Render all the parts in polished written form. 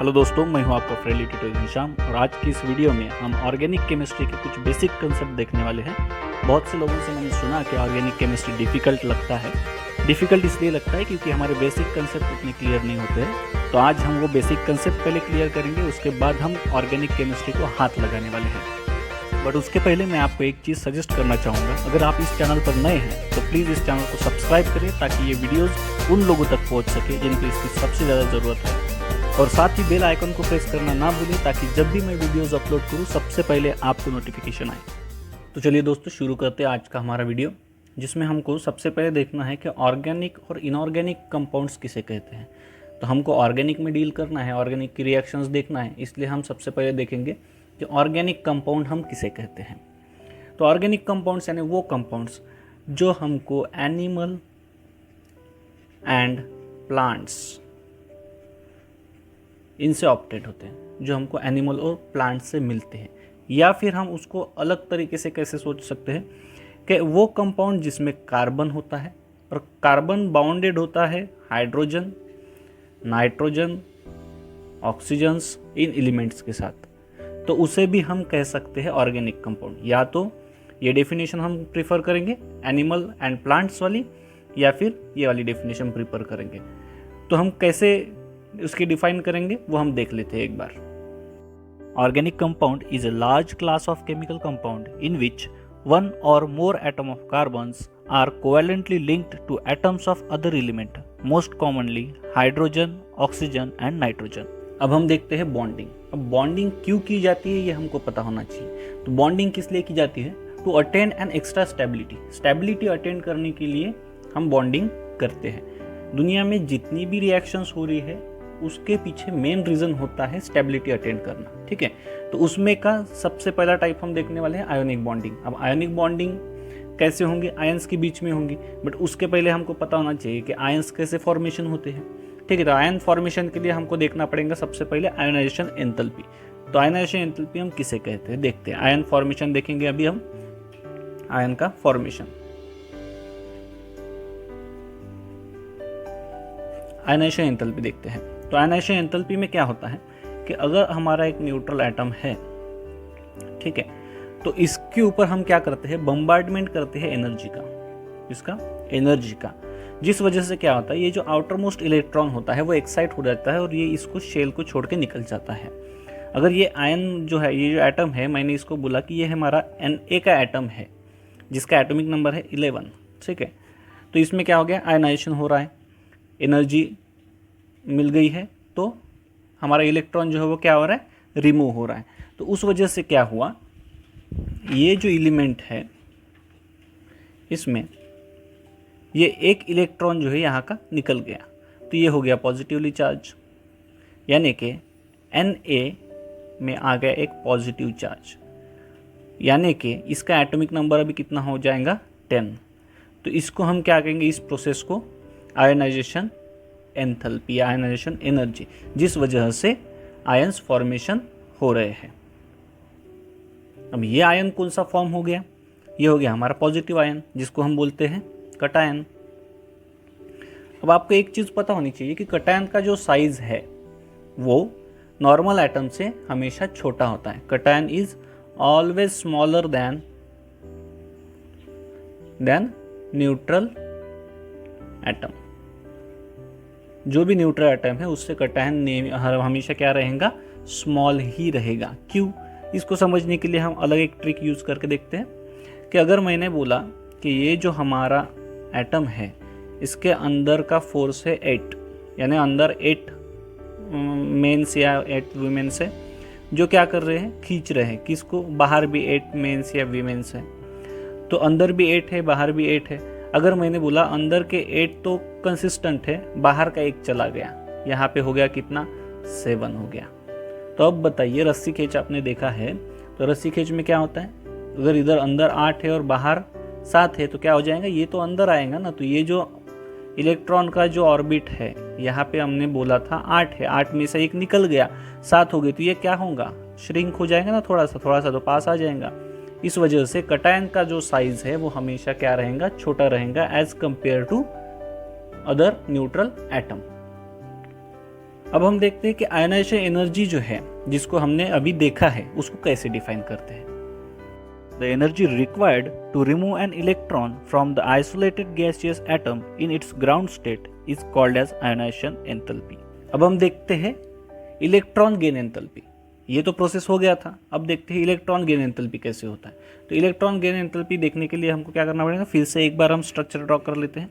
Hello दोस्तों, मैं हूं आपका फ्रेंडली ट्यूटर निशाम और आज की इस वीडियो में हम ऑर्गेनिक केमिस्ट्री के कुछ बेसिक कंसेप्ट देखने वाले हैं। बहुत से लोगों से मैंने सुना कि ऑर्गेनिक केमिस्ट्री डिफ़िकल्ट लगता है। डिफ़िकल्ट इसलिए लगता है क्योंकि हमारे बेसिक कंसेप्ट उतने क्लियर नहीं होते हैं। तो आज हम वो बेसिक कंसेप्ट पहले क्लियर करेंगे, उसके बाद हम ऑर्गेनिक केमिस्ट्री को हाथ लगाने वाले हैं। बट उसके पहले मैं आपको एक चीज़ सजेस्ट करना चाहूँगा, अगर आप इस चैनल पर नए हैं तो प्लीज़ इस चैनल को सब्सक्राइब करें ताकि ये वीडियोज़ उन लोगों तक पहुँच सके जिनको इसकी सबसे ज़्यादा ज़रूरत है। और साथ ही बेल आइकन को प्रेस करना ना भूलें ताकि जब भी मैं वीडियोस अपलोड करूं सबसे पहले आपको नोटिफिकेशन आए। तो चलिए दोस्तों, शुरू करते हैं आज का हमारा वीडियो, जिसमें हमको सबसे पहले देखना है कि ऑर्गेनिक और इनऑर्गेनिक कंपाउंड्स किसे कहते हैं। तो हमको ऑर्गेनिक में डील करना है, ऑर्गेनिक की रिएक्शंस देखना है, इसलिए हम सबसे पहले देखेंगे कि ऑर्गेनिक कंपाउंड हम किसे कहते हैं। तो ऑर्गेनिक कंपाउंड्स यानी वो कंपाउंड्स जो हमको एनिमल एंड प्लांट्स इनसे ऑप्टेड होते हैं, जो हमको एनिमल और प्लांट से मिलते हैं। या फिर हम उसको अलग तरीके से कैसे सोच सकते हैं कि वो कंपाउंड जिसमें कार्बन होता है और कार्बन बाउंडेड होता है हाइड्रोजन, नाइट्रोजन, ऑक्सीजन्स इन एलिमेंट्स के साथ, तो उसे भी हम कह सकते हैं ऑर्गेनिक कंपाउंड। या तो ये डेफिनेशन हम प्रीफर करेंगे एनिमल एंड प्लांट्स वाली, या फिर ये वाली डेफिनेशन प्रीफर करेंगे। तो हम कैसे उसकी डिफाइन करेंगे वो हम देख लेते हैं एक बार। Organic compound is a large class of chemical compound in which one or more atom of carbons are covalently linked to atoms of other element, most commonly hydrogen, oxygen and nitrogen। अब हम देखते हैं bonding. अब bonding क्यों की जाती है ये हमको पता होना चाहिए। तो बॉन्डिंग किस लिए की जाती है? To attain an extra stability attain करने के लिए हम बॉन्डिंग करते हैं। दुनिया में जितनी भी रिएक्शंस हो रही है उसके पीछे मेन रीजन होता है स्टेबिलिटी अटेन करना, ठीक है। तो उसमें का सबसे पहला टाइप हम देखने वाले हैं आयोनिक बॉन्डिंग। अब आयोनिक बॉन्डिंग कैसे होंगी? आयंस के बीच में होंगी, बट उसके पहले हमको पता होना चाहिए कि आयंस कैसे फॉर्मेशन होते हैं, ठीक है। तो आयन फॉर्मेशन के लिए हमको देखना पड़ेगा सबसे पहले आयोनाइजेशन एंथैल्पी। तो आयोनाइजेशन एंथैल्पी हम किसे कहते हैं देखते हैं। आयन फॉर्मेशन देखेंगे अभी हम, आयन का फॉर्मेशन। आयोनाइजेशन एंथैल्पी देखते हैं। तो आयोनाइजेशन एंथैल्पी में क्या होता है कि अगर हमारा एक न्यूट्रल एटम है, ठीक है, तो इसके ऊपर हम क्या करते हैं? बम्बार्डमेंट करते हैं एनर्जी का, इसका एनर्जी का, जिस वजह से क्या होता है, ये जो आउटर मोस्ट इलेक्ट्रॉन होता है वो एक्साइट हो जाता है और ये इसको शेल को छोड़ के निकल जाता है। अगर ये आयन जो है, ये जो एटम है, मैंने इसको बोला कि ये हमारा Na का एटम है जिसका एटॉमिक नंबर है 11, ठीक है। तो इसमें क्या हो गया? आयनाइजेशन हो रहा है, एनर्जी मिल गई है, तो हमारा इलेक्ट्रॉन जो है वो क्या हो रहा है? रिमूव हो रहा है। तो उस वजह से क्या हुआ, ये जो एलिमेंट है इसमें ये एक इलेक्ट्रॉन जो है यहाँ का निकल गया, तो ये हो गया पॉजिटिवली चार्ज, यानी कि Na में आ गया एक पॉजिटिव चार्ज, यानी कि इसका एटॉमिक नंबर अभी कितना हो जाएगा? 10। तो इसको हम क्या कहेंगे? इस प्रोसेस को आयोनाइजेशन एंथैल्पी, आयोनाइजेशन एनर्जी, जिस वजह से आयंस फॉर्मेशन हो रहे हैं। अब ये आयन कौन सा फॉर्म हो गया? ये हो गया हमारा पॉजिटिव आयन, जिसको हम बोलते हैं कटायन। अब आपको एक चीज पता होनी चाहिए कि कटायन का जो साइज है वो नॉर्मल एटम से हमेशा छोटा होता है। Cation is always smaller than neutral atom. जो भी न्यूट्रल एटम है उससे कटायन हमेशा क्या रहेगा? स्मॉल ही रहेगा। क्यों? इसको समझने के लिए हम अलग एक ट्रिक यूज करके देखते हैं कि अगर मैंने बोला कि ये जो हमारा एटम है इसके अंदर का फोर्स है 8, यानी अंदर 8 मेंस या 8 वीमेंस है जो क्या कर रहे हैं? खींच रहे हैं किसको? बाहर भी 8 मेंस या वीमेंस है, तो अंदर भी 8 है, बाहर भी 8 है। अगर मैंने बोला अंदर के 8 तो कंसिस्टेंट है, बाहर का 1 चला गया, यहाँ पे हो गया कितना? 7 हो गया। तो अब बताइए, रस्सी खींच आपने देखा है, तो रस्सी खींच में क्या होता है? अगर इधर अंदर 8 है और बाहर 7 है तो क्या हो जाएगा? ये तो अंदर आएगा ना। तो ये जो इलेक्ट्रॉन का जो ऑर्बिट है, यहाँ पे हमने बोला था 8 है, 8 में से 1 निकल गया, 7 हो गई, तो ये क्या होगा? श्रिंक हो जाएगा ना, थोड़ा सा तो पास आ जाएगा। इस वजह से कटायन का जो साइज है वो हमेशा क्या रहेगा? छोटा रहेगा as compare to other neutral atom. अब हम देखते हैं कि आयनाइजेशन एनर्जी जो है, जिसको हमने अभी देखा है, उसको कैसे डिफाइन करते हैं। The energy required to remove an electron from the isolated gaseous atom in its ground state is called as ionization enthalpy. अब हम देखते हैं इलेक्ट्रॉन गेन एंथैल्पी। ये तो प्रोसेस हो गया था, अब देखते हैं इलेक्ट्रॉन गेन एंथैल्पी कैसे होता है। तो इलेक्ट्रॉन गेन एंथैल्पी देखने के लिए हमको क्या करना पड़ेगा, फिर से एक बार हम स्ट्रक्चर ड्रॉ कर लेते हैं।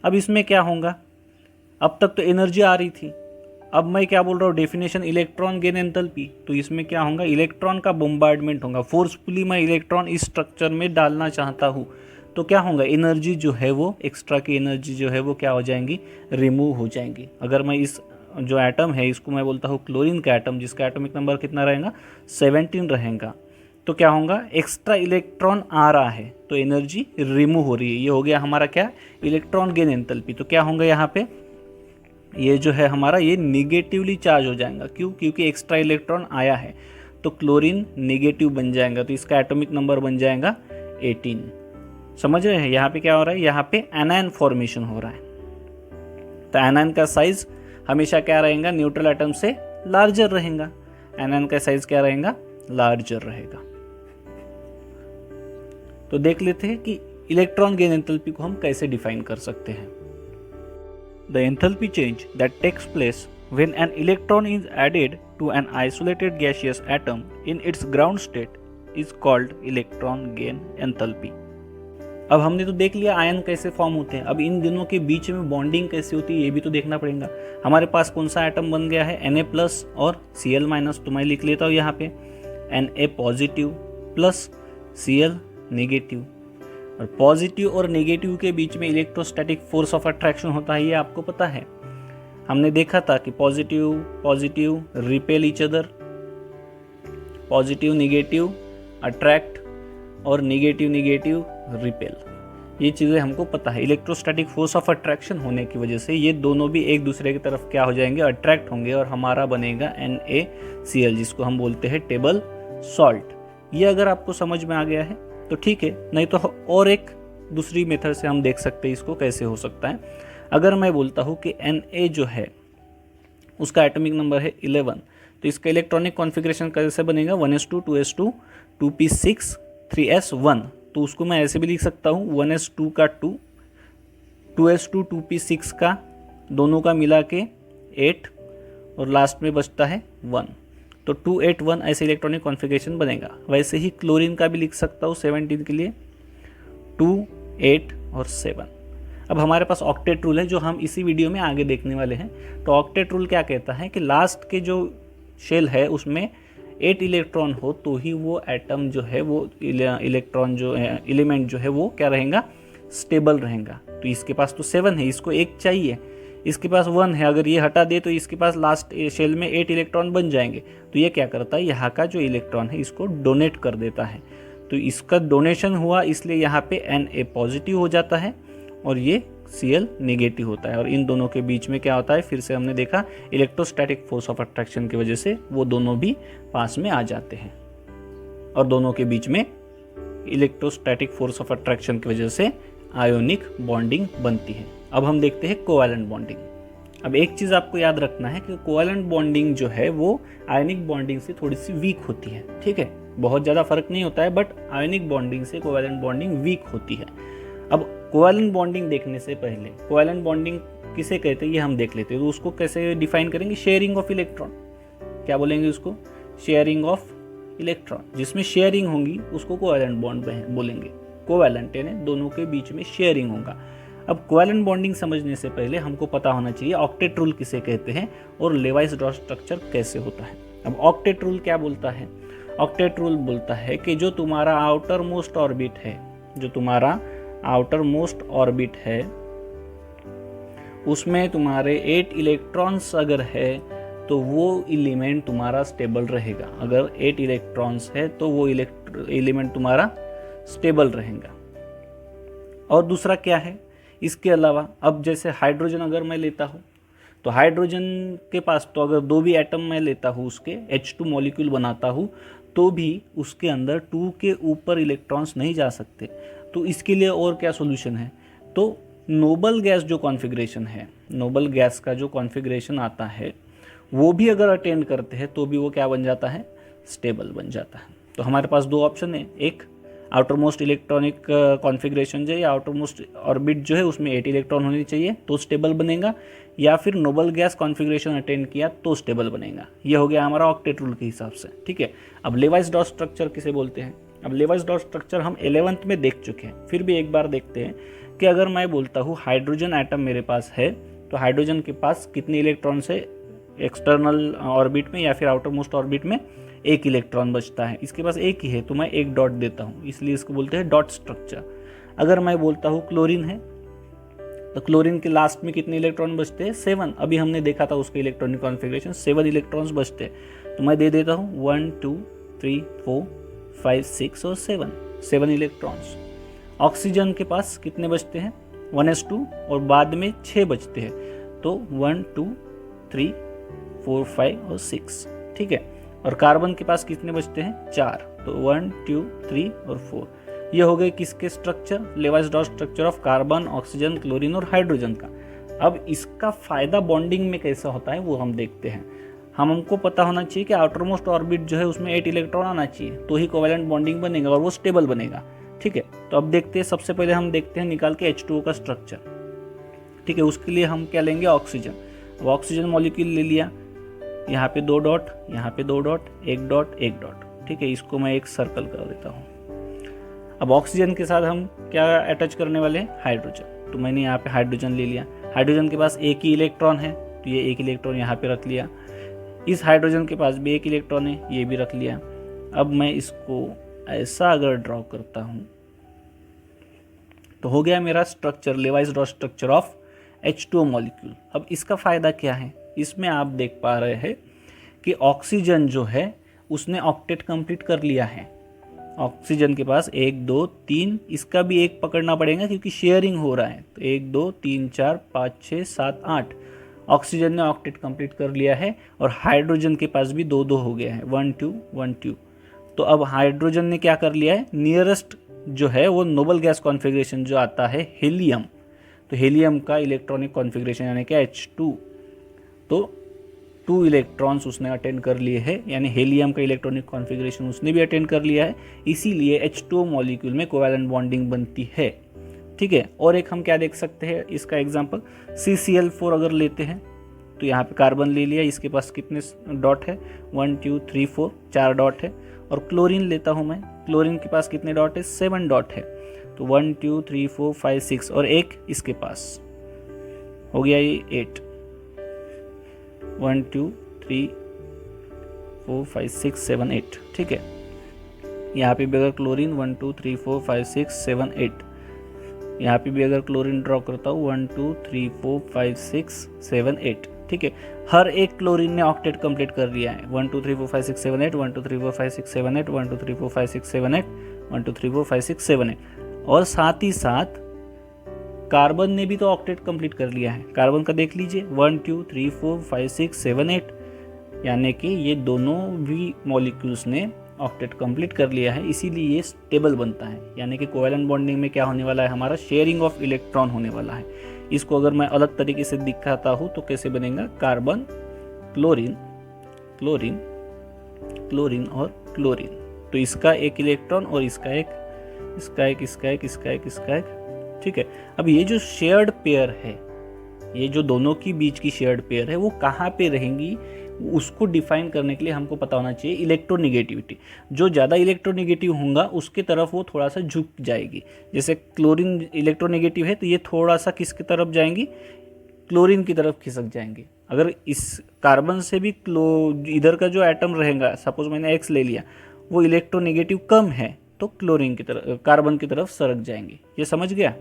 अब इसमें क्या होगा, अब तक तो एनर्जी आ रही थी, अब मैं क्या बोल रहा हूँ, डेफिनेशन इलेक्ट्रॉन गेन एंथैल्पी। तो इसमें क्या होगा, इलेक्ट्रॉन का बम्बार्डमेंट होगा, फोर्सफुली मैं इलेक्ट्रॉन इस स्ट्रक्चर में डालना चाहता हूँ, तो क्या होगा, एनर्जी जो है वो, एक्स्ट्रा की एनर्जी जो है वो क्या हो जाएंगी, रिमूव हो जाएंगी। अगर मैं इस जो एटम है इसको मैं बोलता हूँ क्लोरीन का एटम, जिसका एटॉमिक नंबर कितना रहेगा, 17 रहेगा, तो क्या होगा, एक्स्ट्रा इलेक्ट्रॉन आ रहा है तो एनर्जी रिमूव हो रही है। ये हो गया हमारा क्या, इलेक्ट्रॉन गेन एंथैल्पी। तो क्या होगा यहाँ पे, ये जो है हमारा ये निगेटिवली चार्ज हो जाएगा। क्यों, क्योंकि एक्स्ट्रा इलेक्ट्रॉन आया है, तो क्लोरीन निगेटिव बन जाएगा, तो इसका एटॉमिक नंबर बन जाएगा 18। समझ रहे हैं यहाँ पे क्या हो रहा है, यहाँ पे एनायन फॉर्मेशन हो रहा है। तो एनायन का साइज हमेशा क्या रहेगा, न्यूट्रल एटम से लार्जर रहेगा। एनायन का साइज क्या रहेगा, लार्जर रहेगा। तो देख लेते हैं कि इलेक्ट्रॉन गेन एंथैल्पी को हम कैसे डिफाइन कर सकते हैं। The enthalpy change that takes place when an electron is added to an isolated gaseous atom in its ground state is called electron gain enthalpy. अब हमने तो देख लिया आयन कैसे फॉर्म होते हैं, अब इन दोनों के बीच में बॉन्डिंग कैसे होती है ये भी तो देखना पड़ेगा। हमारे पास कौन सा एटम बन गया है, Na+ और Cl-, तो मैं लिख लेता हूँ यहाँ पे Na positive plus Cl negative. और पॉजिटिव और नेगेटिव के बीच में इलेक्ट्रोस्टैटिक फोर्स ऑफ अट्रैक्शन होता है, ये आपको पता है। हमने देखा था कि positive repel each other, positive negative attract और नेगेटिव रिपेल। ये चीज़ें हमको पता है। इलेक्ट्रोस्टैटिक फोर्स ऑफ अट्रैक्शन होने की वजह से ये दोनों भी एक दूसरे की तरफ क्या हो जाएंगे, अट्रैक्ट होंगे, और हमारा बनेगा NaCl, जिसको हम बोलते हैं टेबल सॉल्ट। ये अगर आपको समझ में आ गया है तो ठीक है, नहीं तो और एक दूसरी मेथड से हम देख सकते हैं इसको कैसे हो सकता है। अगर मैं बोलता हूँ कि Na जो है उसका एटॉमिक नंबर है 11, तो इसका इलेक्ट्रॉनिक कॉन्फ़िगरेशन कैसे बनेगा, 1s2 2s2 2p6 3s1। तो उसको मैं ऐसे भी लिख सकता हूँ 1s2 का 2 2s2 2p6 का दोनों का मिला के 8 और लास्ट में बचता है 1, तो 281 ऐसे इलेक्ट्रॉनिक कॉन्फ़िगरेशन बनेगा। वैसे ही क्लोरीन का भी लिख सकता हूँ 17 के लिए 2 8 और 7। अब हमारे पास ऑक्टेट रूल है जो हम इसी वीडियो में आगे देखने वाले हैं। तो ऑक्टेट रूल क्या कहता है कि लास्ट के जो शेल है उसमें 8 इलेक्ट्रॉन हो तो ही वो एटम जो है वो इलेक्ट्रॉन जो है एलिमेंट जो है वो क्या रहेगा, स्टेबल रहेगा। तो इसके पास तो 7 है, इसको 1 चाहिए, इसके पास 1 है, अगर ये हटा दे तो इसके पास लास्ट शेल में 8 इलेक्ट्रॉन बन जाएंगे। तो ये क्या करता है, यहाँ का जो इलेक्ट्रॉन है इसको डोनेट कर देता है। तो इसका डोनेशन हुआ इसलिए यहाँ पे Na पॉजिटिव हो जाता है और ये Cl नेगेटिव होता है। और इन दोनों के बीच में क्या होता है, फिर से हमने देखा इलेक्ट्रोस्टैटिक फोर्स ऑफ अट्रैक्शन की वजह से वो दोनों भी पास में आ जाते हैं और दोनों के बीच में इलेक्ट्रोस्टैटिक फोर्स ऑफ अट्रैक्शन की वजह से आयोनिक बॉन्डिंग बनती है। अब हम देखते हैं कोवैलेंट बॉन्डिंग। अब एक चीज़ आपको याद रखना है कि कोवैलेंट बॉन्डिंग जो है वो आयनिक बॉन्डिंग से थोड़ी सी वीक होती है, ठीक है, बहुत ज़्यादा फर्क नहीं होता है, बट आयनिक बॉन्डिंग से कोवैलेंट बॉन्डिंग वीक होती है। अब कोवैलेंट बॉन्डिंग देखने से पहले कोवैलेंट बॉन्डिंग किसे कहते हैं ये हम देख लेते हैं। तो उसको कैसे डिफाइन करेंगे, शेयरिंग ऑफ इलेक्ट्रॉन। क्या बोलेंगे उसको, शेयरिंग ऑफ इलेक्ट्रॉन। जिसमें शेयरिंग होगी उसको कोवैलेंट बॉन्ड बोलेंगे। कोवैलेंट यानी दोनों के बीच में शेयरिंग होगा। अब कोवैलेंट बॉन्डिंग समझने से पहले हमको पता होना चाहिए ऑक्टेट रूल किसे कहते हैं और लेवाइस डॉट स्ट्रक्चर कैसे होता है। अब ऑक्टेट रूल क्या बोलता है, ऑक्टेट रूल बोलता है कि जो तुम्हारा आउटर मोस्ट ऑर्बिट है, जो तुम्हारा आउटर मोस्ट ऑर्बिट है उसमें तुम्हारे 8 इलेक्ट्रॉन्स अगर है तो वो एलिमेंट तुम्हारा स्टेबल रहेगा। अगर 8 इलेक्ट्रॉन्स है तो वो एलिमेंट तुम्हारा स्टेबल रहेगा। और दूसरा क्या है इसके अलावा, अब जैसे हाइड्रोजन अगर मैं लेता हूँ तो हाइड्रोजन के पास तो अगर 2 भी एटम मैं लेता हूँ उसके H2 मॉलिक्यूल बनाता हूँ तो भी उसके अंदर 2 के ऊपर इलेक्ट्रॉन्स नहीं जा सकते। तो इसके लिए और क्या सॉल्यूशन है, तो नोबल गैस जो कॉन्फ़िगरेशन है, नोबल गैस का जो कॉन्फ़िगरेशन आता है वो भी अगर अटेंड करते हैं तो भी वो क्या बन जाता है, स्टेबल बन जाता है। तो हमारे पास दो ऑप्शन है, एक आउटर मोस्ट इलेक्ट्रॉनिक कॉन्फ़िगरेशन जो है या आउटर मोस्ट ऑर्बिट जो है उसमें 8 इलेक्ट्रॉन होनी चाहिए तो स्टेबल बनेगा, या फिर नोबल गैस कॉन्फ़िगरेशन अटेंड किया तो स्टेबल बनेगा। ये हो गया हमारा ऑक्टेट रूल के हिसाब से, ठीक है। अब लेवाइस डॉट स्ट्रक्चर किसे बोलते हैं? अब लेवाइस डॉट स्ट्रक्चर हम 11th में देख चुके हैं, फिर भी एक बार देखते हैं कि अगर मैं बोलता हूँ हाइड्रोजन एटम मेरे पास है तो हाइड्रोजन के पास कितने इलेक्ट्रॉन से एक्सटर्नल ऑर्बिट में या फिर आउटर मोस्ट ऑर्बिट में एक इलेक्ट्रॉन बचता है, इसके पास एक ही है तो मैं एक डॉट देता हूँ, इसलिए इसको बोलते हैं डॉट स्ट्रक्चर। अगर मैं बोलता हूँ क्लोरीन है तो क्लोरीन के लास्ट में कितने इलेक्ट्रॉन बचते हैं? 7। अभी हमने देखा था उसके इलेक्ट्रॉनिक कॉन्फ़िगरेशन, 7 इलेक्ट्रॉन्स बचते हैं, तो मैं दे देता हूँ 1 2 3 4 5 6 और 7 इलेक्ट्रॉन्स। ऑक्सीजन के पास कितने बचते हैं? 1s2 और बाद में 6 बचते हैं, तो 1 2 3 4 5 और 6, ठीक है। और कार्बन के पास कितने बचते हैं? 4, तो 1 2 3 और 4। ये हो गए किसके structure? Levi's dot structure of carbon, oxygen, chlorine और हाइड्रोजन का। अब इसका फायदा बॉन्डिंग में कैसा होता है वो हम देखते हैं। हमको पता होना चाहिए कि आउटर मोस्ट ऑर्बिट जो है उसमें 8 इलेक्ट्रॉन आना चाहिए तो ही कोवैलेंट बॉन्डिंग बनेगा और वो स्टेबल बनेगा, ठीक है। तो अब देखते हैं, सबसे पहले हम देखते हैं निकाल के H2O का स्ट्रक्चर, ठीक है। उसके लिए हम क्या लेंगे? ऑक्सीजन। अब ऑक्सीजन मॉलिक्यूल ले लिया, यहाँ पे 2 डॉट, यहाँ पे 2 डॉट, 1 डॉट 1 डॉट, ठीक है। इसको मैं एक सर्कल कर देता हूँ। अब ऑक्सीजन के साथ हम क्या अटैच करने वाले हैं? हाइड्रोजन। तो मैंने यहाँ पे हाइड्रोजन ले लिया, हाइड्रोजन के पास एक ही इलेक्ट्रॉन है तो ये एक इलेक्ट्रॉन यहाँ पे रख लिया। इस हाइड्रोजन के पास भी एक इलेक्ट्रॉन है, ये भी रख लिया। अब मैं इसको ऐसा अगर ड्रॉ करता हूँ तो हो गया मेरा structure, Levi's dot structure of H2O molecule. अब इसका फ़ायदा क्या है? इसमें आप देख पा रहे हैं कि ऑक्सीजन जो है उसने ऑक्टेट कंप्लीट कर लिया है। ऑक्सीजन के पास 1 2 3, इसका भी एक पकड़ना पड़ेगा क्योंकि शेयरिंग हो रहा है, तो 1 2 3 4 5 6 7 8 ऑक्सीजन ने ऑक्टेट कंप्लीट कर लिया है। और हाइड्रोजन के पास भी 2 2 हो गया है, 1 2 1 2। तो अब हाइड्रोजन ने क्या कर लिया है? नियरेस्ट जो है वो नोबल गैस कॉन्फ़िगरेशन जो आता है हीलियम, तो हीलियम का इलेक्ट्रॉनिक कॉन्फ़िगरेशन यानी कि H2, तो 2 इलेक्ट्रॉन्स उसने अटेंड कर लिए हैं, यानी हीलियम का इलेक्ट्रॉनिक कॉन्फ़िगरेशन उसने भी अटेंड कर लिया है, इसीलिए H2O मॉलिक्यूल में कोवैलेंट बॉन्डिंग बनती है, ठीक है। और एक हम क्या देख सकते हैं इसका एग्जांपल, CCl4 अगर लेते हैं तो यहाँ पे कार्बन ले लिया, इसके पास कितने डॉट है? 1 2 3 4, 4 डॉट है। और क्लोरीन लेता हूँ मैं, क्लोरीन के पास कितने डॉट है? 7 डॉट है, तो 1 2 3 4 5 6 और एक इसके पास हो गया ये 8, 1 2 3 4 5 6 7 8, ठीक है। यहाँ पे भी अगर क्लोरीन 1 2 3 4 5 6 7 8, यहाँ पे भी अगर क्लोरीन ड्रॉ करता हूँ 1 2 3 4 5 6 7 8, ठीक है। हर एक क्लोरीन ने ऑक्टेट कंप्लीट कर लिया है, 1 2 3 4 5 6 7 8, 1 2 3 4 5 6 7 8, 1 2 3 4 5 6 7 8, 1 2 3 4 5 6 7 8। और साथ ही साथ कार्बन ने भी तो ऑक्टेट कंप्लीट कर लिया है। कार्बन का देख लीजिए 1 2 3 4 5 6 7 8, यानी कि ये दोनों भी मॉलिक्यूल्स ने ऑक्टेट कंप्लीट कर लिया है, इसीलिए ये स्टेबल बनता है। यानी कि कोवैलेंट बॉन्डिंग में क्या होने वाला है? हमारा शेयरिंग ऑफ इलेक्ट्रॉन होने वाला है। इसको अगर मैं अलग तरीके से दिखाता हूँ तो कैसे बनेगा? कार्बन, क्लोरीन, क्लोरीन, क्लोरीन और क्लोरीन, तो इसका एक इलेक्ट्रॉन और इसका एक, इसका एक, इसका एक, इसका एक, इसका एक, ठीक है। अब ये जो शेयर्ड पेयर है, ये जो दोनों की बीच की शेयर्ड पेयर है वो कहाँ पे रहेंगी उसको डिफाइन करने के लिए हमको पता होना चाहिए इलेक्ट्रोनेगेटिविटी। जो ज़्यादा इलेक्ट्रोनेगेटिव होगा उसके तरफ वो थोड़ा सा झुक जाएगी। जैसे क्लोरीन इलेक्ट्रोनेगेटिव है तो ये थोड़ा सा किसकी तरफ जाएंगी? क्लोरीन की तरफ खिसक जाएंगे। अगर इस कार्बन से भी इधर का जो एटम रहेगा, सपोज मैंने X ले लिया, वो इलेक्ट्रोनेगेटिव कम है तो क्लोरीन की तरफ, कार्बन की तरफ सरक जाएंगे। ये समझ गया?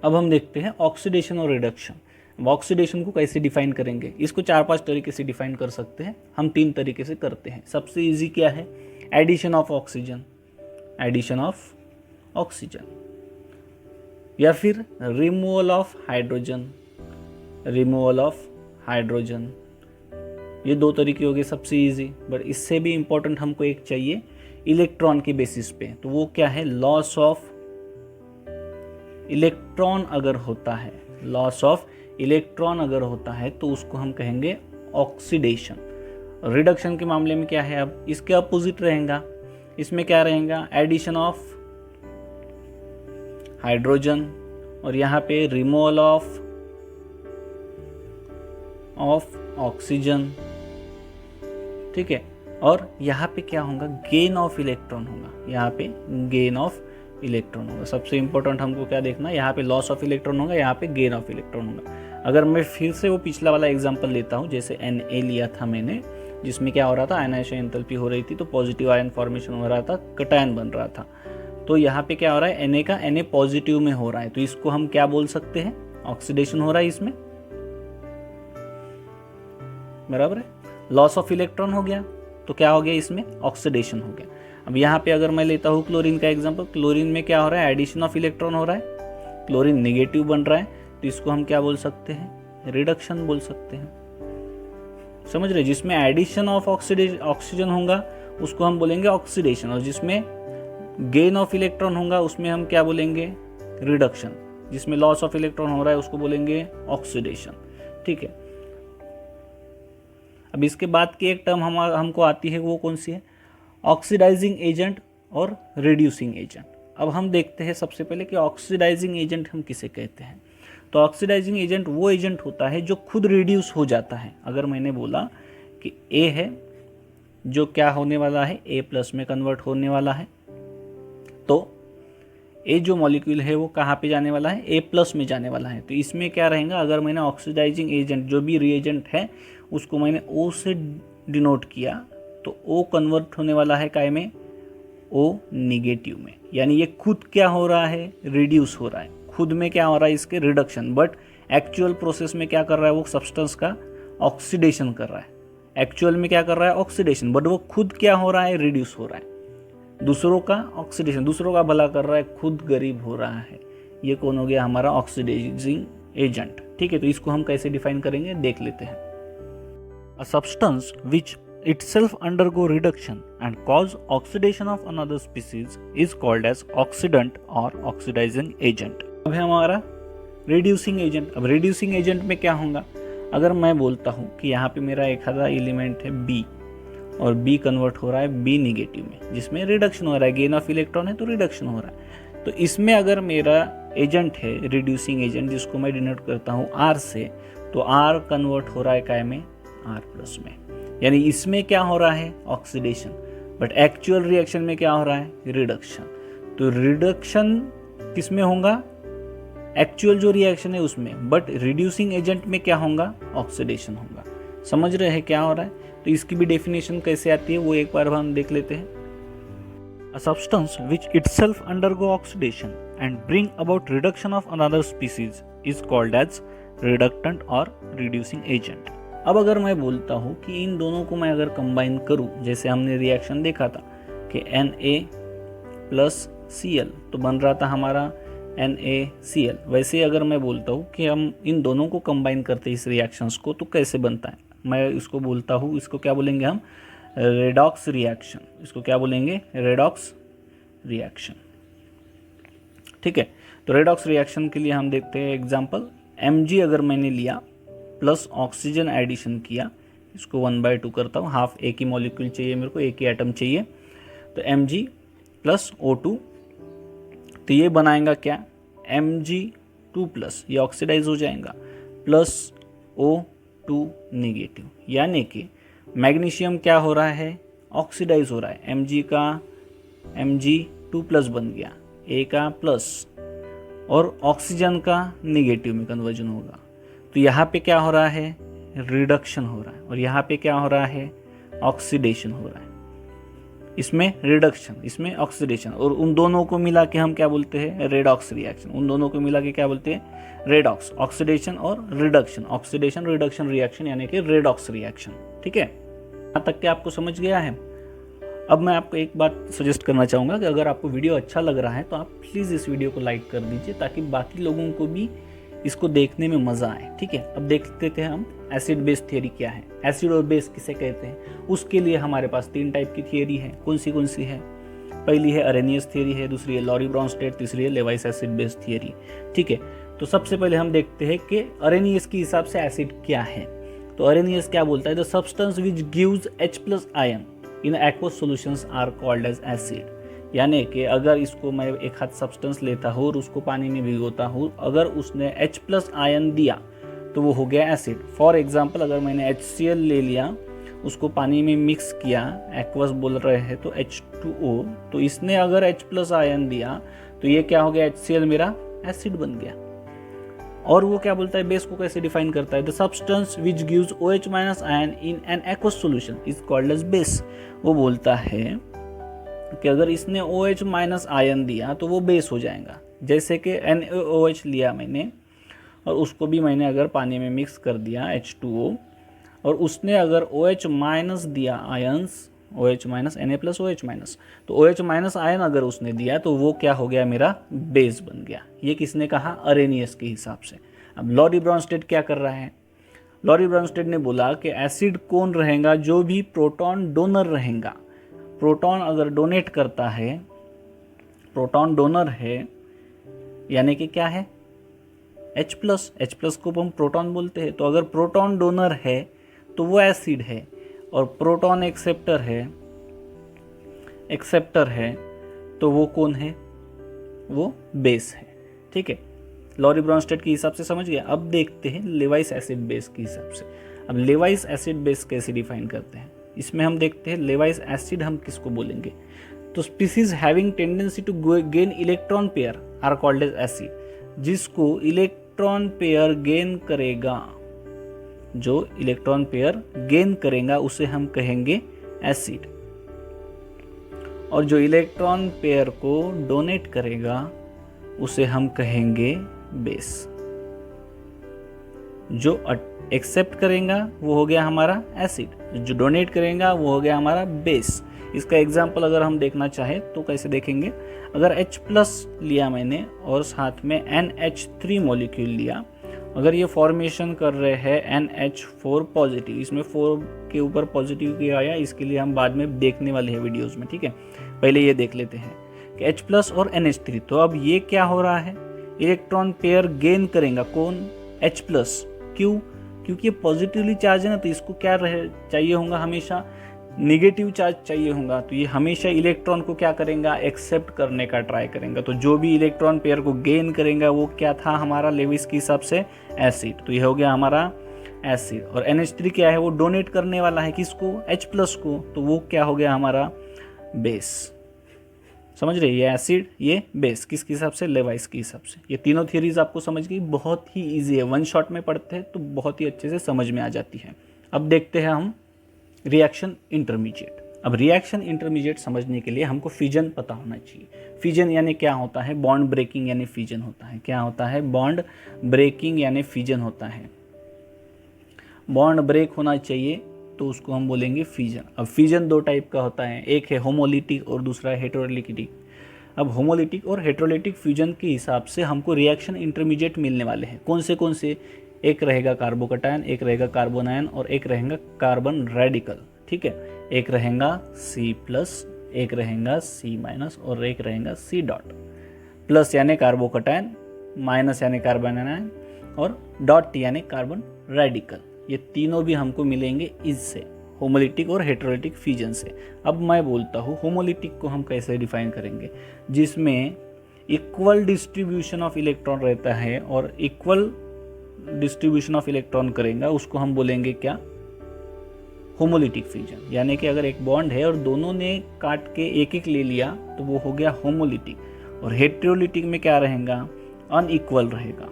अब हम देखते हैं ऑक्सीडेशन और रिडक्शन। ऑक्सीडेशन को कैसे डिफाइन करेंगे? इसको 4-5 तरीके से डिफाइन कर सकते हैं, हम 3 तरीके से करते हैं। सबसे इजी क्या है? Addition of oxygen, addition of oxygen, या फिर removal of hydrogen, removal of hydrogen. ये 2 तरीके हो गए सबसे इजी। बट इससे भी इम्पोर्टेंट हमको एक चाहिए इलेक्ट्रॉन के बेसिस पे, तो वो क्या है? लॉस ऑफ इलेक्ट्रॉन अगर होता है, लॉस ऑफ इलेक्ट्रॉन अगर होता है तो उसको हम कहेंगे ऑक्सीडेशन। रिडक्शन के मामले में क्या है, अब इसके अपोजिट रहेगा, इसमें क्या रहेगा, एडिशन ऑफ हाइड्रोजन, और यहाँ पे रिमूवल ऑफ ऑक्सीजन, ठीक है। और यहाँ पे क्या होगा, गेन ऑफ इलेक्ट्रॉन होगा, यहाँ पे गेन ऑफ इलेक्ट्रॉन होगा। सबसे इंपॉर्टेंट हमको क्या देखना, यहाँ पे लॉस ऑफ इलेक्ट्रॉन होगा, यहाँ पे गेन ऑफ इलेक्ट्रॉन होगा। अगर मैं फिर से वो पिछला वाला एग्जांपल लेता हूँ, जैसे Na लिया था मैंने, जिसमें क्या हो रहा था, आयनाइजेशन एंथैल्पी हो रही थी, तो पॉजिटिव आयन फॉर्मेशन हो रहा था, कटायन बन रहा था। तो यहाँ पे क्या हो रहा है, Na का Na पॉजिटिव में हो रहा है, तो इसको हम क्या बोल सकते हैं, ऑक्सीडेशन हो रहा है इसमें, बराबर है। लॉस ऑफ इलेक्ट्रॉन हो गया, तो क्या हो गया, इसमें ऑक्सीडेशन हो गया। अब यहाँ पे अगर मैं लेता हूँ क्लोरीन का एग्जांपल, क्लोरीन में क्या हो रहा है, एडिशन ऑफ इलेक्ट्रॉन हो रहा है, क्लोरीन नेगेटिव बन रहा है, तो इसको हम क्या बोल सकते हैं, रिडक्शन बोल सकते हैं। समझ रहे, जिसमें एडिशन ऑफ ऑक्सीजन होगा उसको हम बोलेंगे ऑक्सीडेशन, और जिसमें गेन ऑफ इलेक्ट्रॉन होगा उसमें हम क्या बोलेंगे, रिडक्शन। जिसमें लॉस ऑफ इलेक्ट्रॉन हो रहा है उसको बोलेंगे ऑक्सीडेशन, ठीक है। अब इसके बाद की एक टर्म हमको आती है, वो कौन सी है, ऑक्सीडाइजिंग एजेंट और रिड्यूसिंग एजेंट। अब हम देखते हैं सबसे पहले कि ऑक्सीडाइजिंग एजेंट हम किसे कहते हैं। तो ऑक्सीडाइजिंग एजेंट वो एजेंट होता है जो खुद रिड्यूस हो जाता है। अगर मैंने बोला कि A है जो क्या होने वाला है, A+ में कन्वर्ट होने वाला है, तो A जो मॉलिक्यूल है वो कहाँ पे जाने वाला है, A+ में जाने वाला है। तो इसमें क्या रहेगा, अगर मैंने ऑक्सीडाइजिंग एजेंट जो भी रिएजेंट है उसको मैंने O से डिनोट किया, तो O कन्वर्ट होने वाला है काय में, O निगेटिव में। यानी ये खुद क्या हो रहा है, रिड्यूस हो रहा है, खुद में क्या हो रहा है, इसके रिडक्शन, बट एक्चुअल प्रोसेस में क्या कर रहा है, वो सब्सटेंस का ऑक्सीडेशन कर रहा है। एक्चुअल में क्या कर रहा है, ऑक्सीडेशन, बट वो खुद क्या हो रहा है, रिड्यूस हो रहा है। दूसरों का ऑक्सीडेशन, दूसरों का भला कर रहा है, खुद गरीब हो रहा है। ये कौन हो गया, हमारा ऑक्सीडाइजिंग एजेंट, ठीक है। तो इसको हम कैसे डिफाइन करेंगे, देख लेते हैं। A substance which itself undergo reduction and cause oxidation of another species is called as oxidant or oxidizing agent। अब है हमारा reducing agent। अब reducing agent में क्या होगा, अगर मैं बोलता हूँ कि यहाँ पे मेरा एक आधा एलिमेंट है B और B कन्वर्ट हो रहा है B निगेटिव में, जिसमें रिडक्शन हो रहा है, गेन ऑफ इलेक्ट्रॉन है तो रिडक्शन हो रहा है। तो इसमें अगर मेरा एजेंट है रिड्यूसिंग एजेंट, जिसको मैं डिनोट करता हूँ R से, तो R कन्वर्ट हो रहा है काय में, R+ में। यानी इसमें क्या हो रहा है, ऑक्सीडेशन, बट एक्चुअल रिएक्शन में क्या हो रहा है, रिडक्शन। तो रिडक्शन किस में होगा, एक्चुअल जो रिएक्शन है उसमें, बट रिड्यूसिंग एजेंट में क्या होगा, ऑक्सीडेशन होगा। समझ रहे हैं क्या हो रहा है। तो इसकी भी डेफिनेशन कैसे आती है वो एक बार हम देख लेते हैं। A substance which itself undergo oxidation and bring about reduction of another species is called as reductant और रिड्यूसिंग एजेंट। अब अगर मैं बोलता हूँ कि इन दोनों को मैं अगर कंबाइन करूँ, जैसे हमने रिएक्शन देखा था कि Na+Cl तो बन रहा था हमारा NaCl, वैसे अगर मैं बोलता हूँ कि हम इन दोनों को कंबाइन करते हैं इस रिएक्शंस को, तो कैसे बनता है, मैं इसको बोलता हूँ, इसको क्या बोलेंगे हम, रेडॉक्स रिएक्शन। इसको क्या बोलेंगे, रेडॉक्स रिएक्शन, ठीक है। तो रेडॉक्स रिएक्शन के लिए हम देखते हैं एग्जाम्पल, Mg अगर मैंने लिया प्लस ऑक्सीजन एडिशन किया, इसको 1/2 करता हूँ, हाफ एक ही मॉलिक्यूल चाहिए मेरे को, एक ही एटम चाहिए, तो Mg+O2, तो ये बनाएगा क्या, Mg2+, ये ऑक्सीडाइज हो जाएगा, प्लस O2 निगेटिव, यानी कि मैग्नीशियम क्या हो रहा है, ऑक्सीडाइज हो रहा है। Mg का Mg2+ बन गया, A का प्लस, और ऑक्सीजन का निगेटिव में कन्वर्जन होगा। तो यहाँ पे क्या हो रहा है, रिडक्शन हो रहा है, और यहाँ पे क्या हो रहा है, ऑक्सीडेशन हो रहा है। इसमें रिडक्शन, इसमें ऑक्सीडेशन, और उन दोनों को मिला के हम क्या बोलते हैं, रेडॉक्स रिएक्शन। उन दोनों को मिला के क्या बोलते हैं, रेडॉक्स, ऑक्सीडेशन और रिडक्शन, ऑक्सीडेशन रिडक्शन रिएक्शन यानी कि रेडॉक्स रिएक्शन, ठीक है। यहाँ तक कि आपको समझ गया है। अब मैं आपको एक बात सजेस्ट करना चाहूँगा कि अगर आपको वीडियो अच्छा लग रहा है तो आप प्लीज़ इस वीडियो को लाइक कर दीजिए, ताकि बाकी लोगों को भी इसको देखने में मज़ा आए, ठीक है। अब देख लेते हैं हम एसिड बेस थियरी क्या है, एसिड और बेस किसे कहते हैं। उसके लिए हमारे पास 3 टाइप की थियरी है। कौन सी है, पहली है अरेनियस थियरी है, दूसरी है लॉरी ब्रॉन्स्टेड, तीसरी है लेवाइस एसिड बेस थियरी, ठीक है। तो सबसे पहले हम देखते हैं कि अरेनियस के हिसाब से एसिड क्या है। तो अरेनियस क्या बोलता है, the substance which gives H+ ion in aqueous solutions are called as acid. यानी कि अगर इसको मैं एक हाथ सब्सटेंस लेता हूँ और उसको पानी में भिगोता हूँ, अगर उसने H+ आयन दिया तो वो हो गया एसिड। फॉर एग्जाम्पल अगर मैंने HCl ले लिया, उसको पानी में मिक्स किया, एक्वस बोल रहे हैं तो H2O, तो इसने अगर H+ आयन दिया तो ये क्या हो गया, HCl मेरा एसिड बन गया। और वो क्या बोलता है, बेस को कैसे डिफाइन करता है, the substance which gives OH- ion in an aqueous solution is called as base. वो बोलता है कि अगर इसने OH- आयन दिया तो वो बेस हो जाएगा। जैसे कि NaOH लिया मैंने और उसको भी मैंने अगर पानी में मिक्स कर दिया H2O, और उसने अगर OH- दिया आयंस, OH- Na+OH-, तो OH- आयन अगर उसने दिया तो वो क्या हो गया, मेरा बेस बन गया। ये किसने कहा, अरेनियस के हिसाब से। अब लॉरी ब्रॉन्स्टेड क्या कर रहा है, लॉरी ब्रॉन्स्टेड ने बोला कि एसिड कौन रहेगा, जो भी प्रोटॉन डोनर रहेगा। प्रोटॉन अगर डोनेट करता है, प्रोटॉन डोनर है, यानी कि क्या है, H+ को हम प्रोटॉन बोलते हैं। तो अगर प्रोटॉन डोनर है तो वो एसिड है, और प्रोटॉन एक्सेप्टर है तो वो कौन है, वो बेस है। ठीक है, लॉरी ब्रॉन्स्टेड के हिसाब से समझ गया। अब देखते हैं लेवाइस एसिड बेस के हिसाब से। अब लेवाइस एसिड बेस कैसे डिफाइन करते हैं, इसमें हम देखते हैं लेवाइस एसिड हम किसको बोलेंगे, तो species having tendency to gain electron pair are called as acid. जिसको इलेक्ट्रॉन पेयर गेन करेगा, जो इलेक्ट्रॉन पेयर गेन करेगा उसे हम कहेंगे एसिड, और जो इलेक्ट्रॉन पेयर को डोनेट करेगा उसे हम कहेंगे बेस। जो एक्सेप्ट करेगा वो हो गया हमारा एसिड, जो डोनेट करेगा वो हो गया हमारा बेस। इसका एग्जांपल अगर हम देखना चाहें तो कैसे देखेंगे, अगर H+ लिया मैंने और साथ में NH3 मॉलिक्यूल लिया, अगर ये फॉर्मेशन कर रहे हैं NH4 पॉजिटिव, इसमें 4 के ऊपर पॉजिटिव किया आया, इसके लिए हम बाद में देखने वाले हैं वीडियोस में। ठीक है, पहले ये देख लेते हैं कि H+ और NH3। तो अब ये क्या हो रहा है, इलेक्ट्रॉन पेयर गेन करेगा कौन, H+। क्यों, क्योंकि ये पॉजिटिवली चार्ज है ना, तो इसको क्या चाहिए होगा, हमेशा निगेटिव चार्ज चाहिए होगा। तो ये हमेशा इलेक्ट्रॉन को क्या करेगा, एक्सेप्ट करने का ट्राई करेगा। तो जो भी इलेक्ट्रॉन पेयर को गेन करेगा वो क्या था हमारा लेविस के हिसाब से, एसिड। तो ये हो गया हमारा एसिड। और NH3 क्या है, वो डोनेट करने वाला है किसको, H+ को, तो वो क्या हो गया हमारा बेस। समझ रहे, ये एसिड ये बेस, किसके हिसाब से, लेवाइस के हिसाब से। ये तीनों थियरीज आपको समझ गई, बहुत ही ईजी है, वन शॉट में पढ़ते हैं तो बहुत ही अच्छे से समझ में आ जाती है। अब देखते हैं हम रिएक्शन इंटरमीडिएट। अब रिएक्शन इंटरमीडिएट समझने के लिए हमको फिजन पता होना चाहिए। फिजन यानी क्या होता है, बॉन्ड ब्रेकिंग यानी फिजन होता है। क्या होता है, बॉन्ड ब्रेकिंग यानी फिजन होता है। बॉन्ड ब्रेक होना चाहिए तो उसको हम बोलेंगे फिजन। अब फिजन 2 टाइप का होता है, एक है होमोलिटिक और दूसरा है हेटेरोलिटिक। अब होमोलिटिक और हेटेरोलिटिक फ्यूजन के हिसाब से हमको रिएक्शन इंटरमीडिएट मिलने वाले हैं। कौन से, एक रहेगा कार्बोकटायन, एक रहेगा कार्बन आयन और एक रहेगा कार्बन रेडिकल। ठीक है, एक रहेगा C+, एक रहेगा C- और एक रहेगा C.। प्लस यानी कार्बोकटायन, माइनस यानी कार्बन आयन और डॉट यानी कार्बन रेडिकल। ये तीनों भी हमको मिलेंगे इससे, होमोलिटिक और हेटेरोलिटिक फ्यूजन से। अब मैं बोलता हूँ होमोलिटिक को हम कैसे डिफाइन करेंगे, जिसमें इक्वल डिस्ट्रीब्यूशन ऑफ इलेक्ट्रॉन रहता है और इक्वल डिस्ट्रीब्यूशन ऑफ इलेक्ट्रॉन करेंगे, उसको हम बोलेंगे क्या, होमोलिटिक फ्यूजन। यानी कि अगर एक बॉन्ड है और दोनों ने काट के एक एक ले लिया तो वो हो गया होमोलिटिक। और हेटेरोलिटिक में क्या रहेगा, अनइक्वल रहेगा,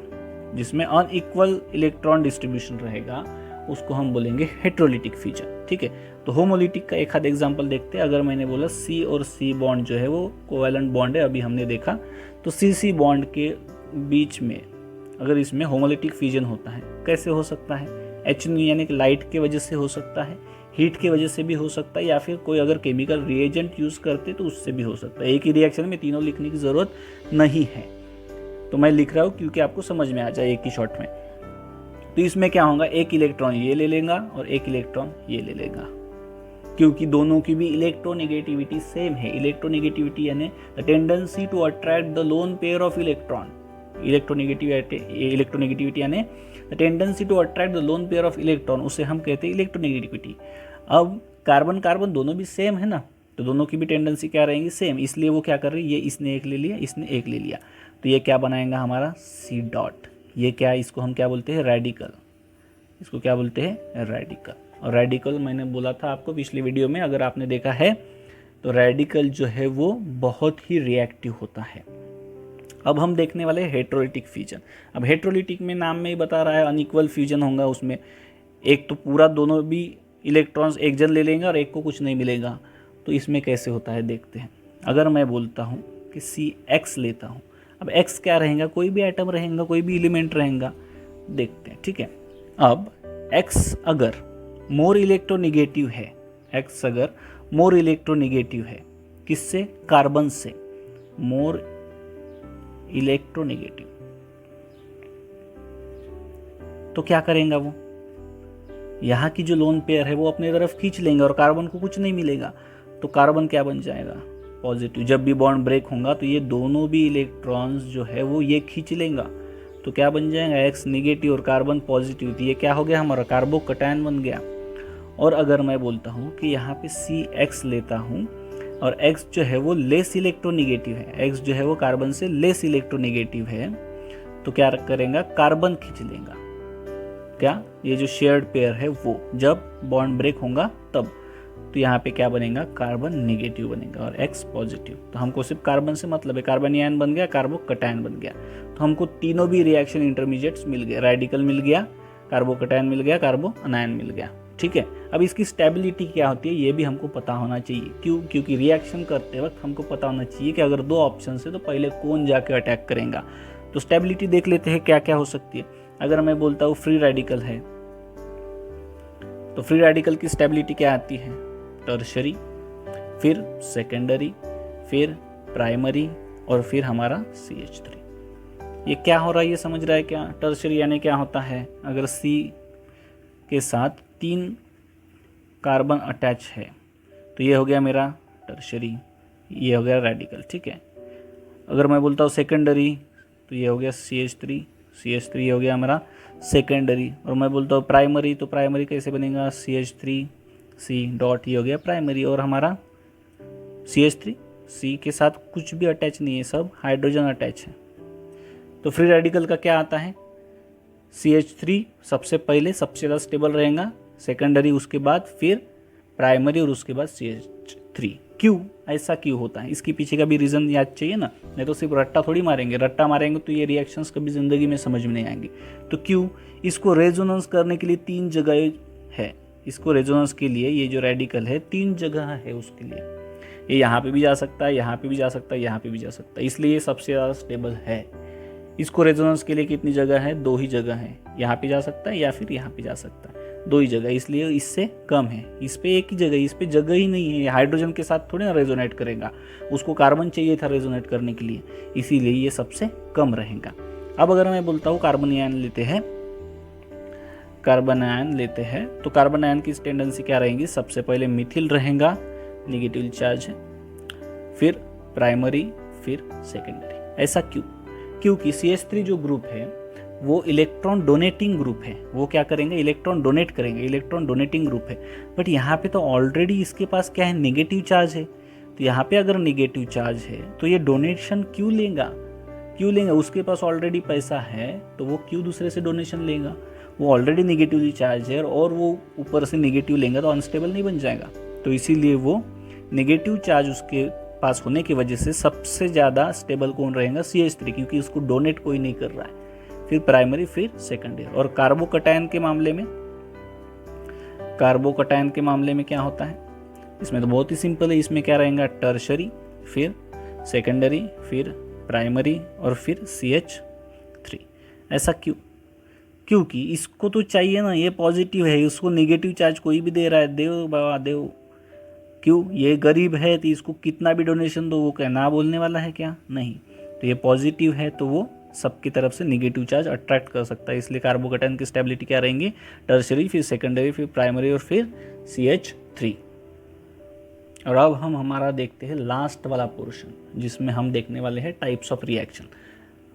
जिसमें अनइक्वल इलेक्ट्रॉन डिस्ट्रीब्यूशन रहेगा, उसको हम बोलेंगे हेटेरोलिटिक फ्यूजन। ठीक है, तो होमोलिटिक का एक आध एग्जांपल देखते हैं। अगर मैंने बोला C और C बॉन्ड जो है वो कोवैलेंट बॉन्ड है, अभी हमने देखा, तो C बॉन्ड के बीच में अगर इसमें होमोलिटिक फ्यूजन होता है, कैसे हो सकता है, H यानी कि लाइट की वजह से हो सकता है, हीट की वजह से भी हो सकता है, या फिर कोई अगर केमिकल रिएजेंट यूज़ करते तो उससे भी हो सकता है। एक ही रिएक्शन में तीनों लिखने की ज़रूरत नहीं है, तो मैं लिख रहा हूँ क्योंकि आपको समझ में आ जाए एक ही शॉट में। तो इसमें क्या होगा, एक इलेक्ट्रॉन ये ले लेगा और एक इलेक्ट्रॉन ये ले लेगा, क्योंकि दोनों की भी इलेक्ट्रोनेगेटिविटी सेम है। इलेक्ट्रोनेगेटिविटी यानी the tendency to attract the lone pair of electron, electronegativity यानी tendency to attract the lone pair of electron, उसे हम कहते हैं इलेक्ट्रोनेगेटिविटी। अब कार्बन कार्बन दोनों भी सेम है ना, तो दोनों की भी टेंडेंसी क्या रहेंगी, सेम, इसलिए वो क्या कर रही है, ये इसने एक ले लिया, इसने एक ले लिया, तो ये क्या बनाएगा हमारा सी डॉट। ये क्या, इसको हम क्या बोलते हैं, रेडिकल। इसको क्या बोलते हैं, रेडिकल। और रेडिकल मैंने बोला था आपको पिछली वीडियो में, अगर आपने देखा है तो रेडिकल जो है वो बहुत ही रिएक्टिव होता है। अब हम देखने वाले हैं हेट्रोलिटिक फ्यूजन। अब हेट्रोलिटिक में नाम में ही बता रहा है अनइक्वल फ्यूजन होगा, उसमें एक तो पूरा दोनों भी इलेक्ट्रॉन्स एक जन ले लेंगे और एक को कुछ नहीं मिलेगा। तो इसमें कैसे होता है देखते हैं। अगर मैं बोलता हूँ कि CX लेता हूँ, अब X क्या रहेगा, कोई भी एटम रहेगा, कोई भी एलिमेंट रहेगा, देखते हैं, ठीक है। अब X अगर मोर इलेक्ट्रोनेगेटिव है, X अगर मोर इलेक्ट्रोनेगेटिव है, किससे, कार्बन से, मोर इलेक्ट्रोनेगेटिव, तो क्या करेंगे वो, यहाँ की जो लोन पेयर है वो अपनी तरफ खींच लेंगे और कार्बन को कुछ नहीं मिलेगा, तो कार्बन क्या बन जाएगा, पॉजिटिव। जब भी बॉन्ड ब्रेक होगा तो ये दोनों भी इलेक्ट्रॉन्स जो है वो ये खींच लेंगे, तो क्या बन जाएगा, X निगेटिव और कार्बन पॉजिटिव, तो ये क्या हो गया हमारा कार्बोकैटायन बन गया। और अगर मैं बोलता हूँ कि यहाँ पे CX लेता हूँ और X जो है वो लेस इलेक्ट्रोनेगेटिव है, X जो है वो कार्बन से लेस इलेक्ट्रोनेगेटिव है, तो क्या करेंगे, कार्बन खींच लेगा, क्या, ये जो शेयर्ड पेयर है वो जब बॉन्ड ब्रेक होगा तब, तो यहाँ पे क्या बनेगा, कार्बन नेगेटिव बनेगा और X पॉजिटिव। तो हमको सिर्फ कार्बन से मतलब है, कार्बनियन बन गया, कार्बोकैटायन बन गया, तो हमको तीनों भी रिएक्शन इंटरमीडिएट्स मिल गए, रेडिकल मिल गया, कार्बोकैटायन मिल गया, कार्बो अनायन मिल गया, ठीक है। अब इसकी स्टेबिलिटी क्या होती है ये भी हमको पता होना चाहिए, क्यों, क्योंकि रिएक्शन करते वक्त हमको पता होना चाहिए कि अगर 2 ऑप्शन है तो पहले कौन जाके अटैक करेगा। तो स्टेबिलिटी देख लेते हैं क्या क्या हो सकती है। अगर मैं बोलता हूँ फ्री रेडिकल है, तो फ्री रेडिकल की स्टेबिलिटी क्या आती है, टर्शरी, फिर सेकेंडरी, फिर प्राइमरी और फिर हमारा CH3। ये क्या हो रहा है ये समझ रहा है क्या, टर्शरी यानी क्या होता है, अगर C के साथ 3 कार्बन अटैच है तो ये हो गया मेरा टर्शरी, ये हो गया रेडिकल, ठीक है। अगर मैं बोलता हूँ सेकेंडरी तो ये हो गया CH3 हो गया हमारा सेकेंडरी। और मैं बोलता हूँ प्राइमरी, तो प्राइमरी कैसे बनेगा, CH3 C डॉट, ये हो गया प्राइमरी। और हमारा CH3 C के साथ कुछ भी अटैच नहीं है, सब हाइड्रोजन अटैच है। तो फ्री रेडिकल का क्या आता है, CH3 सबसे पहले सबसे ज़्यादा स्टेबल रहेगा, सेकेंडरी उसके बाद फिर प्राइमरी और उसके बाद CH3। क्यों, ऐसा क्यों होता है, इसके पीछे का भी रीज़न याद चाहिए ना, नहीं तो सिर्फ रट्टा थोड़ी मारेंगे, रट्टा मारेंगे तो ये रिएक्शंस कभी ज़िंदगी में समझ में नहीं आएंगे। तो क्यों, इसको रेजोनेंस करने के लिए 3 जगह है, इसको रेजोनेंस के लिए ये जो रेडिकल है 3 जगह है उसके लिए, ये यहाँ पे भी जा सकता है, यहाँ पे भी जा सकता है, यहाँ पे भी जा सकता है, इसलिए ये सबसे ज़्यादा स्टेबल है। इसको रेजोनेंस के लिए कितनी जगह है, 2 ही जगह है, यहाँ पे जा सकता है या फिर यहाँ पे जा सकता है, 2 ही जगह, इसलिए इससे कम है। इस पे एक ही जगह, इस पे जगह ही नहीं है, हाइड्रोजन के साथ थोड़ी ना रेजोनेट करेगा, उसको कार्बन चाहिए था रेजोनेट करने के लिए, इसीलिए ये सबसे कम रहेगा। अब अगर मैं बोलता हूँ कार्बन आयन लेते हैं, कार्बन आयन लेते हैं तो कार्बन आयन की टेंडेंसी क्या रहेगी, सबसे पहले मिथिल रहेगा, निगेटिव चार्ज है, फिर प्राइमरी, फिर सेकेंडरी। ऐसा क्यों, क्योंकि CH3 जो ग्रुप है वो इलेक्ट्रॉन डोनेटिंग ग्रुप है, वो क्या करेंगे, इलेक्ट्रॉन डोनेट करेंगे, इलेक्ट्रॉन डोनेटिंग ग्रुप है। बट यहाँ पे तो ऑलरेडी इसके पास क्या है, नेगेटिव चार्ज है, तो यहाँ पे अगर नेगेटिव चार्ज है तो ये डोनेशन क्यों लेगा, उसके पास ऑलरेडी पैसा है तो वो क्यों दूसरे से डोनेशन लेगा, वो ऑलरेडी नेगेटिव चार्ज है और वो ऊपर से नेगेटिव लेंगे तो अनस्टेबल नहीं बन जाएगा। तो इसीलिए वो नेगेटिव चार्ज उसके पास होने की वजह से सबसे ज़्यादा स्टेबल कौन रहेगा, CH3, क्योंकि उसको डोनेट कोई नहीं कर रहा है, फिर प्राइमरी, फिर सेकेंडरी। और कार्बोकैटायन के मामले में क्या होता है, इसमें तो बहुत ही सिंपल है, इसमें क्या रहेगा, टर्शरी, फिर सेकेंडरी, फिर प्राइमरी और फिर CH3। ऐसा क्यों, क्योंकि इसको तो चाहिए ना, ये पॉजिटिव है, उसको नेगेटिव चार्ज कोई भी दे रहा है, देव बाबा देव, क्यों, ये गरीब है तो इसको कितना भी डोनेशन दो वो क्या ना बोलने वाला है क्या, नहीं। तो ये पॉजिटिव है तो वो सबकी तरफ से नेगेटिव चार्ज अट्रैक्ट कर सकता है, इसलिए कार्बोकैटायन की स्टेबिलिटी क्या रहेंगे, टर्शरी, फिर सेकेंडरी, फिर प्राइमरी और फिर CH3। और अब हम हमारा देखते हैं लास्ट वाला पोर्शन, जिसमें हम देखने वाले हैं टाइप्स ऑफ रिएक्शन।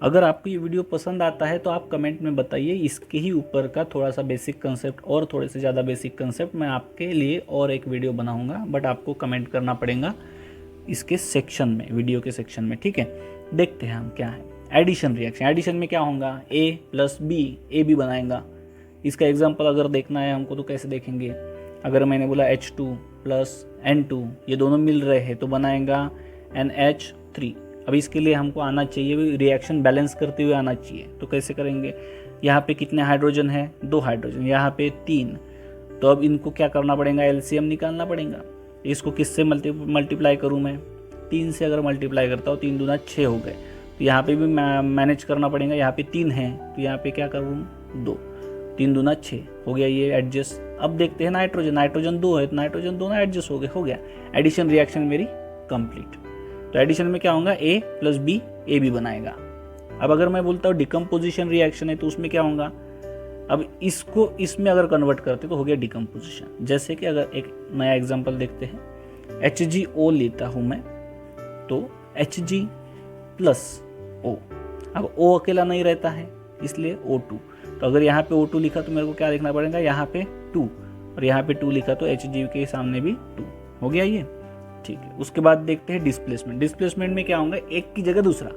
अगर आपको ये वीडियो पसंद आता है तो आप कमेंट में बताइए, इसके ही ऊपर का थोड़ा सा बेसिक कंसेप्ट और थोड़े से ज़्यादा बेसिक कंसेप्ट मैं आपके लिए और एक वीडियो बनाऊंगा, बट आपको कमेंट करना पड़ेगा इसके सेक्शन में, वीडियो के सेक्शन में, ठीक है। देखते हैं हम क्या है एडिशन रिएक्शन। एडिशन में क्या होगा, a plus B, A B बनाएगा। इसका एग्जाम्पल अगर देखना है हमको तो कैसे देखेंगे, अगर मैंने बोला H2 प्लस N2 ये दोनों मिल रहे हैं तो बनाएगा NH3। अब इसके लिए हमको आना चाहिए, रिएक्शन बैलेंस करते हुए आना चाहिए। तो कैसे करेंगे, यहाँ पे कितने हाइड्रोजन है, 2 हाइड्रोजन, यहाँ पे 3, तो अब इनको क्या करना पड़ेगा, एलसीएम निकालना पड़ेगा। इसको किससे मल्टीप्लाई करूँ मैं, 3 से अगर मल्टीप्लाई करता हूँ 3 दूना 6 हो गए। तो यहाँ पे भी मैनेज करना पड़ेगा, यहाँ पे 3 है तो यहाँ पे क्या करूँ 2, 3 दूना 6 हो गया, ये एडजस्ट। अब देखते हैं नाइट्रोजन, नाइट्रोजन 2 है तो नाइट्रोजन दोनों एडजस्ट हो गया। एडिशन रिएक्शन मेरी कंप्लीट। तो एडिशन में क्या होगा, ए प्लस बी, ए बी बनाएगा। अब अगर मैं बोलता हूँ डिकम्पोजिशन रिएक्शन है तो उसमें क्या होगा, अब इसको इसमें अगर कन्वर्ट करते तो हो गया डिकम्पोजिशन। जैसे कि अगर एक नया एग्जांपल देखते हैं, HgO लेता हूँ मैं तो Hg प्लस O। अब O अकेला नहीं रहता है इसलिए O2, तो अगर यहाँ पे O2 लिखा तो मेरे को क्या लिखना पड़ेगा, यहाँ पे 2, और यहाँ पे 2 लिखा तो Hg के सामने भी 2 हो गया ये, ठीक है। उसके बाद देखते हैं डिस्प्लेसमेंट। डिस्प्लेसमेंट में क्या होगा, एक की जगह दूसरा।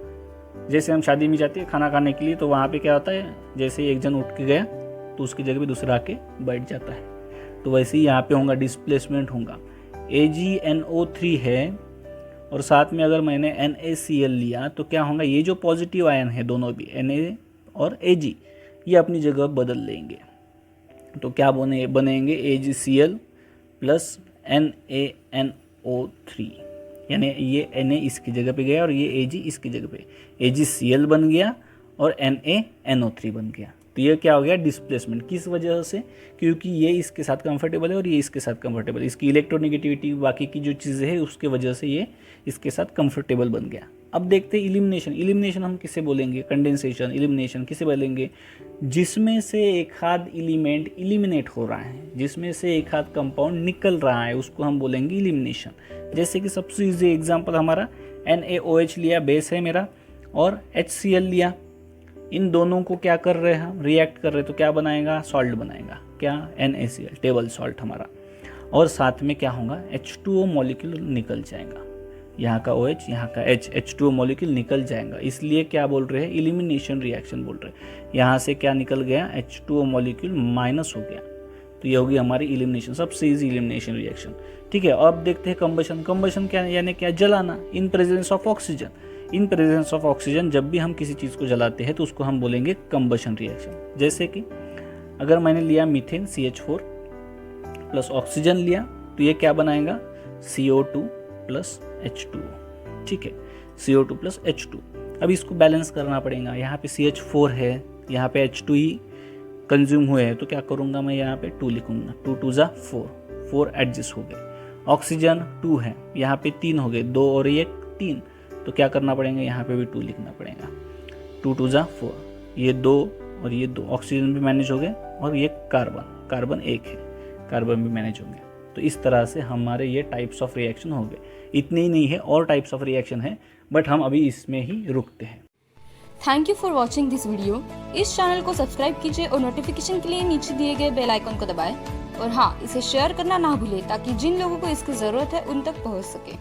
जैसे हम शादी में जाते हैं खाना खाने के लिए तो वहाँ पे क्या होता है, जैसे एक जन उठ के गया तो उसकी जगह पे दूसरा आके बैठ जाता है, तो वैसे ही यहाँ पे होगा डिस्प्लेसमेंट होगा। AgNO3 है और साथ में अगर मैंने NaCl लिया तो क्या होगा, ये जो पॉजिटिव आयन है दोनों भी Na और Ag ये अपनी जगह बदल लेंगे, तो क्या बनेंगे AgCl प्लस NaNO3, यानी ये Na इसकी जगह पे गया और ये Ag इसकी जगह पे, AgCl बन गया और NaNO3 बन गया। तो ये क्या हो गया, डिस्प्लेसमेंट। किस वजह से, क्योंकि ये इसके साथ कंफर्टेबल है और ये इसके साथ कंफर्टेबल है, इसकी इलेक्ट्रोनेगेटिविटी बाकी की जो चीज़ें हैं उसके वजह से ये इसके साथ कंफर्टेबल बन गया। अब देखते हैं इलिमिनेशन। इलिमिनेशन हम किसे बोलेंगे, कंडेंसेशन। इलिमिनेशन किसे बोलेंगे, जिसमें से एक आध एलिमेंट इलिमिनेट हो रहा है, जिसमें से एक आध कंपाउंड निकल रहा है, उसको हम बोलेंगे इलिमिनेशन। जैसे कि सबसे ईजी एग्जाम्पल हमारा NaOH लिया, बेस है मेरा, और HCl लिया, इन दोनों को क्या कर रहे हैं हम, रिएक्ट कर रहे हैं, तो क्या बनाएगा, सॉल्ट बनाएगा, क्या, NaCl, टेबल सॉल्ट हमारा। और साथ में क्या होगा, H2O मॉलिक्यूल निकल जाएगा, यहाँ का OH यहाँ का H, H2O मॉलिक्यूल निकल जाएगा, इसलिए क्या बोल रहे हैं, इलिमिनेशन रिएक्शन बोल रहे हैं। यहाँ से क्या निकल गया, H2O मॉलिक्यूल माइनस हो गया, तो ये होगी हमारी इलिमिनेशन, सबसे ईजी इलिमिनेशन रिएक्शन, ठीक है। अब देखते हैं कंबशन। कंबशन क्या यानी क्या, जलाना, in presence of oxygen. In presence of oxygen, जब भी हम किसी चीज़ को जलाते हैं तो उसको हम बोलेंगे कंबशन रिएक्शन। जैसे कि अगर मैंने लिया मीथेन CH4 प्लस ऑक्सीजन लिया तो ये क्या बनाएगा, CO2 प्लस H2O, ठीक है, CO2 प्लस H2। अब इसको बैलेंस करना पड़ेगा, यहाँ पे CH4 है, यहाँ पे H2 ही कंज्यूम हुए हैं, तो क्या करूँगा मैं, यहाँ पे 2 लिखूँगा, 2 2 जा 4 एडजस्ट हो गए। ऑक्सीजन 2 है, यहाँ पे 3 हो गए, 2 और 1 3, तो क्या करना पड़ेगा, यहाँ पे भी 2 लिखना पड़ेगा, 2 2 जा 4, ये 2 और ये 2, ऑक्सीजन भी मैनेज हो गए, और ये कार्बन 1 है, कार्बन भी मैनेज हो गया। तो इस तरह से हमारे ये टाइप्स ऑफ रिएक्शन हो गए। इतने ही नहीं है, और टाइप्स ऑफ रिएक्शन है, बट हम अभी इसमें ही रुकते हैं। Thank you for watching this video. इस चैनल को सब्सक्राइब कीजिए और नोटिफिकेशन के लिए नीचे दिए गए बेल आइकन को दबाएं, और हाँ, इसे शेयर करना ना भूलें ताकि जिन लोगों को इसकी ज़रूरत है उन तक पहुंच सके।